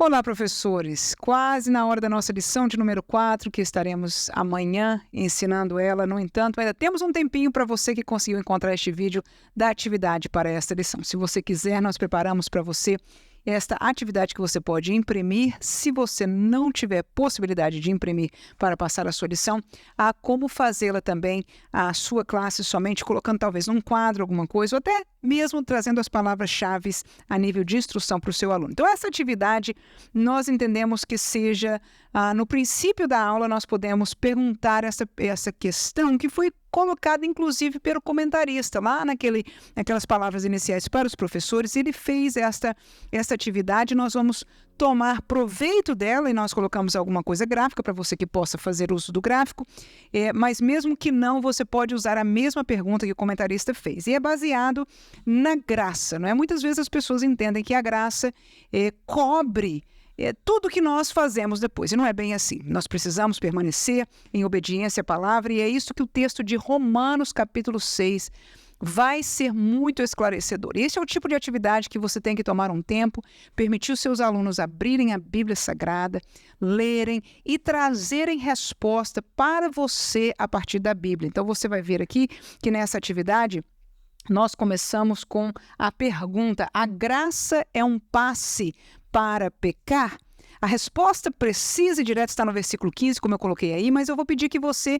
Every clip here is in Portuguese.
Olá, professores! Quase na hora da nossa lição de número 4, que estaremos amanhã ensinando ela. No entanto, ainda temos um tempinho para você que conseguiu encontrar este vídeo da atividade para esta lição. Se você quiser, nós preparamos para você esta atividade que você pode imprimir. Se você não tiver possibilidade de imprimir para passar a sua lição, há como fazê-la também à sua classe, somente colocando talvez num quadro alguma coisa, ou até mesmo trazendo as palavras-chave a nível de instrução para o seu aluno. Então, essa atividade nós entendemos que seja, no princípio da aula, nós podemos perguntar essa questão que foi colocada, inclusive, pelo comentarista, lá naquelas palavras iniciais para os professores. Ele fez esta atividade, nós vamos tomar proveito dela e nós colocamos alguma coisa gráfica para você que possa fazer uso do gráfico, mas mesmo que não, você pode usar a mesma pergunta que o comentarista fez. E é baseado na graça, não é? Muitas vezes as pessoas entendem que a graça cobre tudo que nós fazemos depois, e não é bem assim. Nós precisamos permanecer em obediência à palavra, e é isso que o texto de Romanos, capítulo 6, vai ser muito esclarecedor. Esse é o tipo de atividade que você tem que tomar um tempo, permitir os seus alunos abrirem a Bíblia Sagrada, lerem e trazerem resposta para você a partir da Bíblia. Então, você vai ver aqui que nessa atividade nós começamos com a pergunta: a graça é um passe para pecar? A resposta precisa e direta está no versículo 15, como eu coloquei aí, mas eu vou pedir que você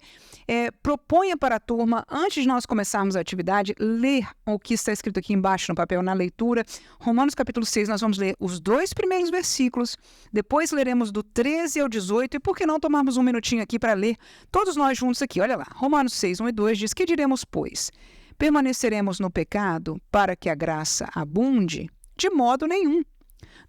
proponha para a turma, antes de nós começarmos a atividade, ler o que está escrito aqui embaixo no papel, na leitura. Romanos capítulo 6, nós vamos ler os 2 primeiros versículos, depois leremos do 13 ao 18, e por que não tomarmos um minutinho aqui para ler todos nós juntos aqui? Olha lá, Romanos 6, 1 e 2 diz: que diremos, pois? Permaneceremos no pecado para que a graça abunde? De modo nenhum.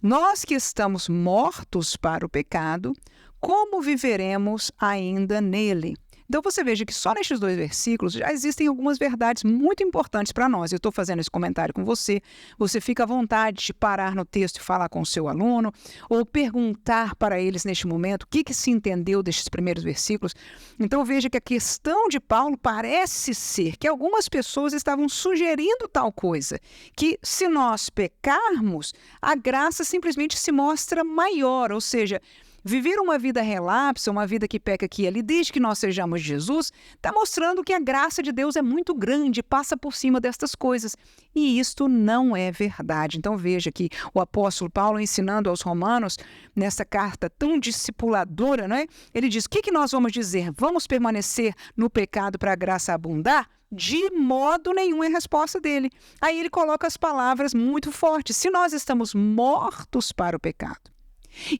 Nós que estamos mortos para o pecado, como viveremos ainda nele? Então, você veja que só nestes 2 versículos já existem algumas verdades muito importantes para nós. Eu estou fazendo esse comentário com você. Você fica à vontade de parar no texto e falar com o seu aluno, ou perguntar para eles neste momento o que se entendeu destes primeiros versículos. Então, veja que a questão de Paulo parece ser que algumas pessoas estavam sugerindo tal coisa, que se nós pecarmos, a graça simplesmente se mostra maior, ou seja, viver uma vida relapsa, uma vida que peca aqui e ali, desde que nós sejamos Jesus, está mostrando que a graça de Deus é muito grande, passa por cima destas coisas. E isto não é verdade. Então veja que o apóstolo Paulo, ensinando aos romanos, nessa carta tão discipuladora, né? Ele diz: o que nós vamos dizer? Vamos permanecer no pecado para a graça abundar? De modo nenhum é a resposta dele. Aí ele coloca as palavras muito fortes: se nós estamos mortos para o pecado.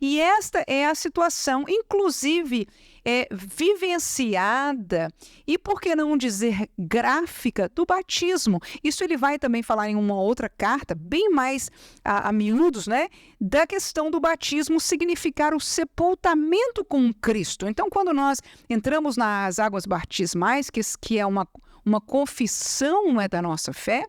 E esta é a situação, inclusive, vivenciada e, por que não dizer, gráfica do batismo. Isso ele vai também falar em uma outra carta, bem mais a miúdos, né? Da questão do batismo significar o sepultamento com Cristo. Então, quando nós entramos nas águas batismais, que é uma confissão, não é, da nossa fé,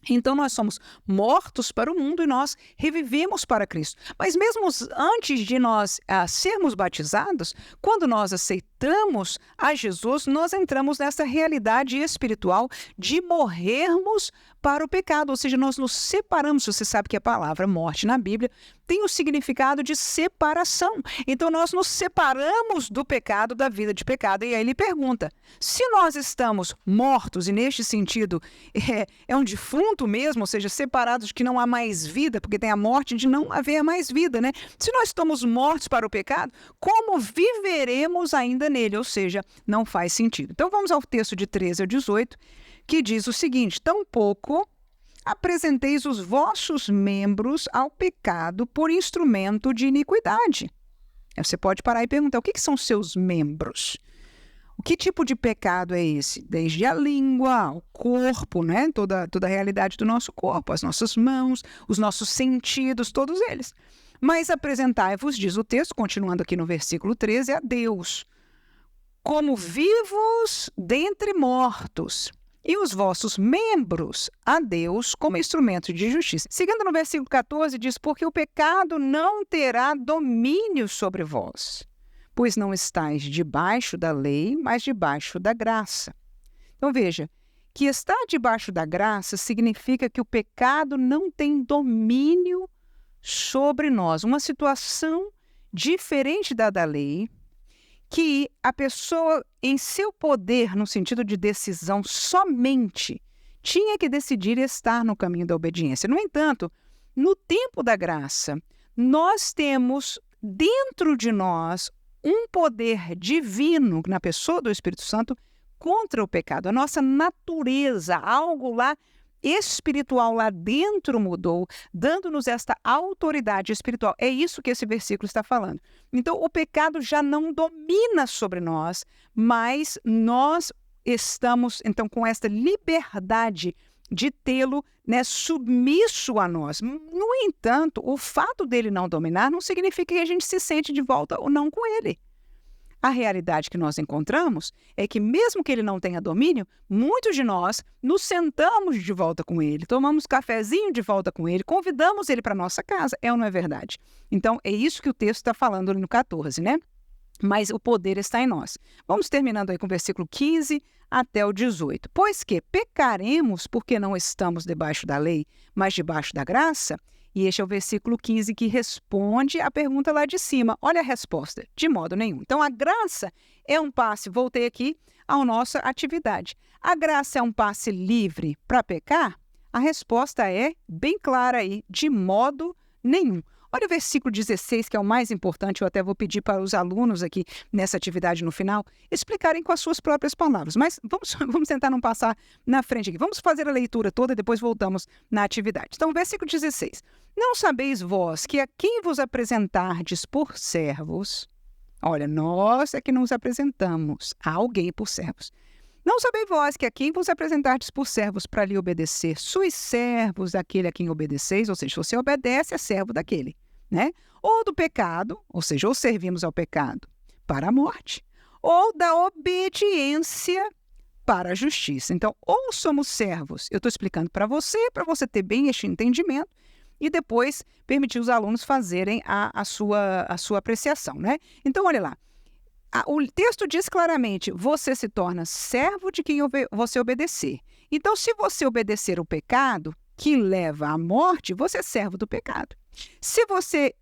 então nós somos mortos para o mundo e nós revivemos para Cristo. Mas mesmo antes de nós sermos batizados, quando nós aceitamos a Jesus, nós entramos nessa realidade espiritual de morrermos para o pecado, ou seja, nós nos separamos. Você sabe que a palavra morte na Bíblia tem o significado de separação. Então nós nos separamos do pecado, da vida de pecado. E aí ele pergunta: se nós estamos mortos, e neste sentido é um defunto mesmo, ou seja, separados de que não há mais vida, porque tem a morte de não haver mais vida, né? Se nós estamos mortos para o pecado, como viveremos ainda nele? Ou seja, não faz sentido. Então vamos ao texto de 13 ao 18, que diz o seguinte: tampouco apresenteis os vossos membros ao pecado por instrumento de iniquidade. Você pode parar e perguntar: o que são seus membros? O que tipo de pecado é esse? Desde a língua, o corpo, né? Toda a realidade do nosso corpo, as nossas mãos, os nossos sentidos, todos eles. Mas apresentai-vos, diz o texto, continuando aqui no versículo 13, a Deus, como vivos dentre mortos, e os vossos membros a Deus como instrumentos de justiça. Seguindo no versículo 14, diz: porque o pecado não terá domínio sobre vós, pois não estáis debaixo da lei, mas debaixo da graça. Então veja, que estar debaixo da graça significa que o pecado não tem domínio sobre nós, uma situação diferente da lei, que a pessoa, em seu poder, no sentido de decisão, somente tinha que decidir estar no caminho da obediência. No entanto, no tempo da graça, nós temos dentro de nós um poder divino na pessoa do Espírito Santo contra o pecado. A nossa natureza, algo lá espiritual lá dentro mudou, dando-nos esta autoridade espiritual. É isso que esse versículo está falando. Então, o pecado já não domina sobre nós, mas nós estamos, então, com esta liberdade de tê-lo, né, submisso a nós. No entanto, o fato dele não dominar não significa que a gente se sente de volta ou não com ele. A realidade que nós encontramos é que, mesmo que ele não tenha domínio, muitos de nós nos sentamos de volta com ele, tomamos cafezinho de volta com ele, convidamos ele para a nossa casa. É ou não é verdade? Então, é isso que o texto está falando ali no 14, né? Mas o poder está em nós. Vamos terminando aí com o versículo 15 até o 18. Pois que pecaremos porque não estamos debaixo da lei, mas debaixo da graça? E este é o versículo 15 que responde a pergunta lá de cima. Olha a resposta: de modo nenhum. Então, a graça é um passe, voltei aqui à nossa atividade. A graça é um passe livre para pecar? A resposta é bem clara aí: de modo nenhum. Olha o versículo 16, que é o mais importante. Eu até vou pedir para os alunos aqui nessa atividade no final explicarem com as suas próprias palavras. Mas vamos tentar não passar na frente aqui. Vamos fazer a leitura toda e depois voltamos na atividade. Então, versículo 16. Não sabeis vós que a quem vos apresentardes por servos... Olha, nós é que nos apresentamos a alguém por servos. Não sabeis vós que a quem vos apresentardes por servos para lhe obedecer, sois servos daquele a quem obedeceis, ou seja, você obedece, é servo daquele, né? Ou do pecado, ou seja, ou servimos ao pecado para a morte, ou da obediência para a justiça. Então, ou somos servos, eu estou explicando para você ter bem este entendimento, e depois permitir os alunos fazerem a sua apreciação, né? Então, olha lá. O texto diz claramente: você se torna servo de quem você obedecer. Então, se você obedecer o pecado que leva à morte, você é servo do pecado. Se você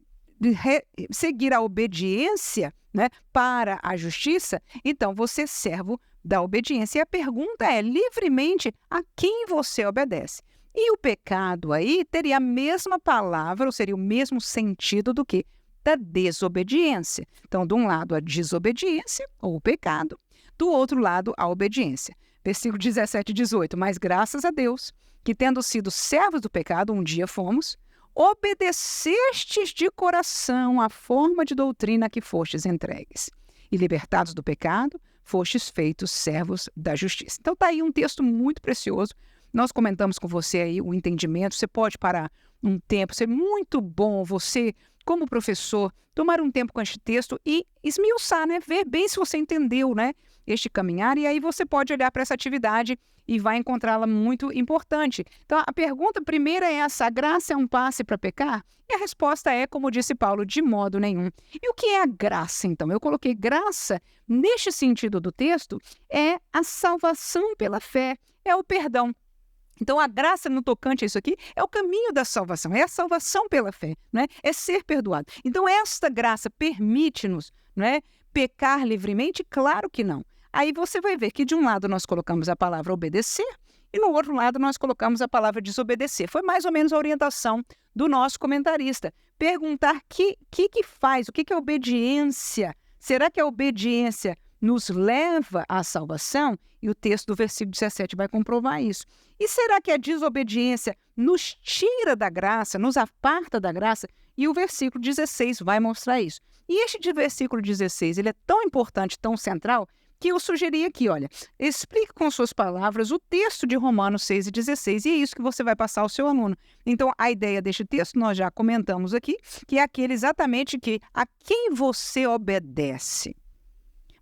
seguir a obediência, né, para a justiça, então você é servo da obediência. E a pergunta é: livremente, a quem você obedece? E o pecado aí teria a mesma palavra, ou seria o mesmo sentido do que da desobediência. Então, de um lado, a desobediência, ou o pecado, do outro lado, a obediência. Versículo 17 e 18. Mas graças a Deus, que tendo sido servos do pecado, um dia fomos, obedecestes de coração a forma de doutrina que fostes entregues. E libertados do pecado, fostes feitos servos da justiça. Então, está aí um texto muito precioso. Nós comentamos com você aí o entendimento. Você pode parar um tempo, ser muito bom você, como professor, tomar um tempo com este texto e esmiuçar, né? Ver bem se você entendeu, né, este caminhar, e aí você pode olhar para essa atividade e vai encontrá-la muito importante. Então, a pergunta primeira é essa: a graça é um passe para pecar? E a resposta é, como disse Paulo, de modo nenhum. E o que é a graça, então? Eu coloquei graça, neste sentido do texto, é a salvação pela fé, é o perdão. Então, a graça no tocante a isso aqui é o caminho da salvação, é a salvação pela fé, né? É ser perdoado. Então, esta graça permite-nos, né, pecar livremente? Claro que não. Aí você vai ver que de um lado nós colocamos a palavra obedecer e no outro lado nós colocamos a palavra desobedecer. Foi mais ou menos a orientação do nosso comentarista. Perguntar que faz, o que é obediência? Será que a obediência nos leva à salvação? E o texto do versículo 17 vai comprovar isso. E será que a desobediência nos tira da graça, nos aparta da graça? E o versículo 16 vai mostrar isso. E este versículo 16, ele é tão importante, tão central, que eu sugeri aqui, olha, explique com suas palavras o texto de Romanos 6 e 16, e é isso que você vai passar ao seu aluno. Então, a ideia deste texto, nós já comentamos aqui, que é aquele exatamente que a quem você obedece,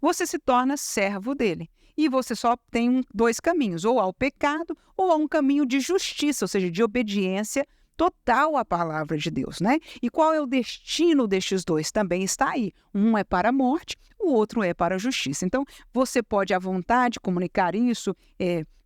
você se torna servo dele. E você só tem dois caminhos, ou ao pecado, ou a um caminho de justiça, ou seja, de obediência total à palavra de Deus, né? E qual é o destino destes dois? Também está aí. Um é para a morte, o outro é para a justiça. Então, você pode, à vontade, comunicar isso,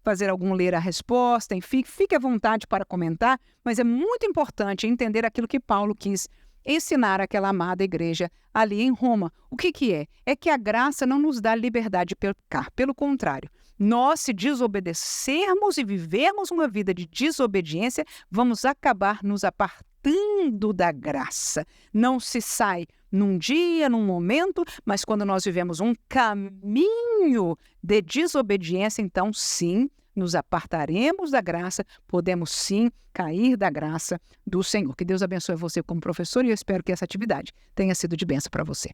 fazer algum ler a resposta, enfim, fique à vontade para comentar, mas é muito importante entender aquilo que Paulo quis ensinar àquela amada igreja ali em Roma. O que que é? É que a graça não nos dá liberdade de pecar, pelo contrário. Nós, se desobedecermos e vivermos uma vida de desobediência, vamos acabar nos apartando da graça. Não se sai num dia, num momento, mas quando nós vivemos um caminho de desobediência, então sim, nos apartaremos da graça, podemos sim cair da graça do Senhor. Que Deus abençoe você como professor e eu espero que essa atividade tenha sido de bênção para você.